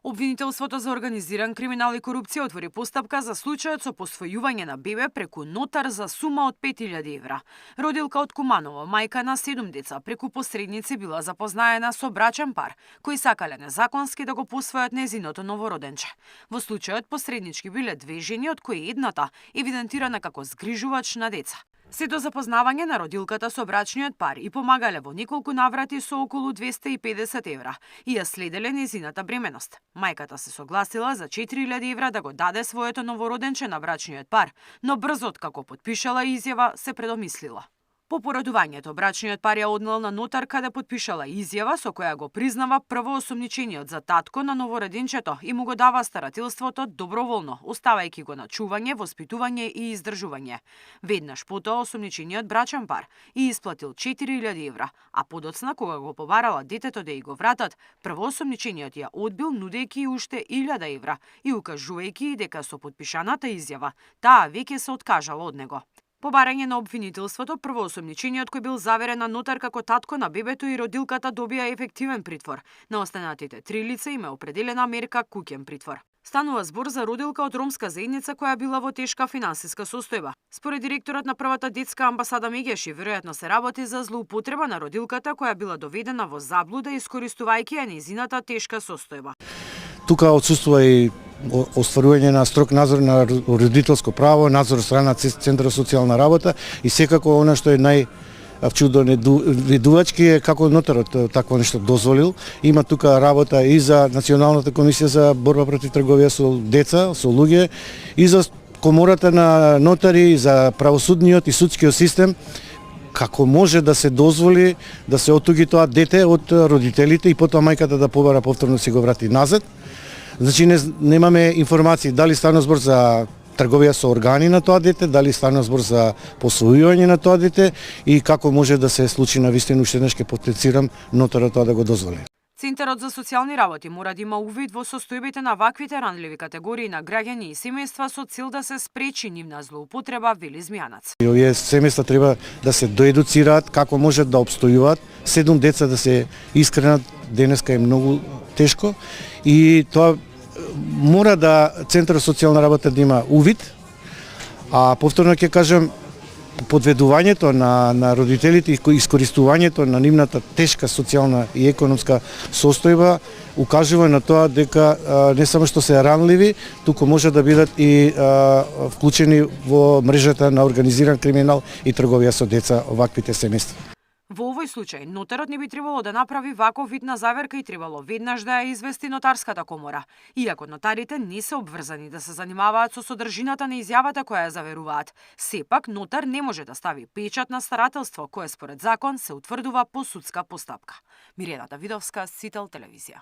Обвинителството за организиран криминал и корупција отвори постапка за случајот со посвојување на бебе преку нотар за сума од 5000 евра. Родилка од Куманово, мајка на 7 деца, преку посредници била запознаена со брачен пар, кои сакале незаконски да го посвојат незиното новороденче. Во случајот посреднички биле две жени, од кои едната евидентирана како згрижувач на деца. Се до запознавање на родилката со брачниот пар и помагале во неколку наврати со околу 250 евра и ја следеле незината бременост. Мајката се согласила за 4000 евра да го даде своето новороденче на брачниот пар, но брзо откако потпишала изјава се предомислила. По порадувањето, брачниот пар ја однел на нотар каде потпишала изјава со која го признава првоосомничениот за татко на новороденчето и му го дава старателството доброволно, оставајќи го на чување, воспитување и издржување. Веднаш потоа осомничениот брачен пар и исплатил 4000 евра, а подоцна кога го побарала детето да ја го вратат, првоосомничениот ја одбил нудејќи уште 1000 евра и укажувајќи дека со потпишаната изјава таа веќе се откажала од него. По барање на обвинителството, првоосомничениот кој бил заверен на нотар како татко на бебето и родилката добија ефективен притвор. На останатите 3 лица им е определена мерка куќен притвор. Станува збор за родилка од ромска заедница која била во тешка финансиска состојба. Според директорот на првата детска амбасада Мегеши, веројатно се работи за злоупотреба на родилката која била доведена во заблуда искористувајќи ја незината тешка состојба. Тука отсуствува и остварување на строг надзор на родителско право, надзор од страна Центарот за социјална работа и секако она што е најчудоведувачки е како нотарот такво нешто дозволил. Има тука работа и за Националната комисија за борба против трговија со деца, со луѓе, и за комората на нотари, за правосудниот и судскиот систем. Како може да се дозволи да се оттуги тоа дете од родителите и потоа мајката да побара повторно да се го врати назад? Значи немаме информации дали стана збор за трговија со органи на тоа дете, дали стана збор за посвојување на тоа дете и како може да се случи на вистина, уште еднаш ќе потенцирам нотарот тоа да го дозволи. Центарот за социјални работи мора да има увид во состојбите на ваквите ранливи категории на граѓани и семејства со цел да се спречи нивна злоупотреба, вели Змијанац. Овие семејства треба да се доедуцираат како можат да опстојуваат. 7 деца да се искренат денеска е многу тешко и тоа мора да Центарот за социјална работа да има увид, а повторно ќе кажам, подведувањето на родителите и искористувањето на нивната тешка социјална и економска состојба укажува на тоа дека не само што се ранливи, туку може да бидат и вклучени во мрежата на организиран криминал и трговија со деца оваквите семејства. Во овој случај, нотарот не би требало да направи ваков вид на заверка и требало веднаш да ја извести нотарската комора. Иако нотарите не се обврзани да се занимаваат со содржината на изјавата која ја заверуваат, сепак нотар не може да стави печат на старателство кое според закон се утврдува по судска постапка. Мирена Давидовска, Сител телевизија.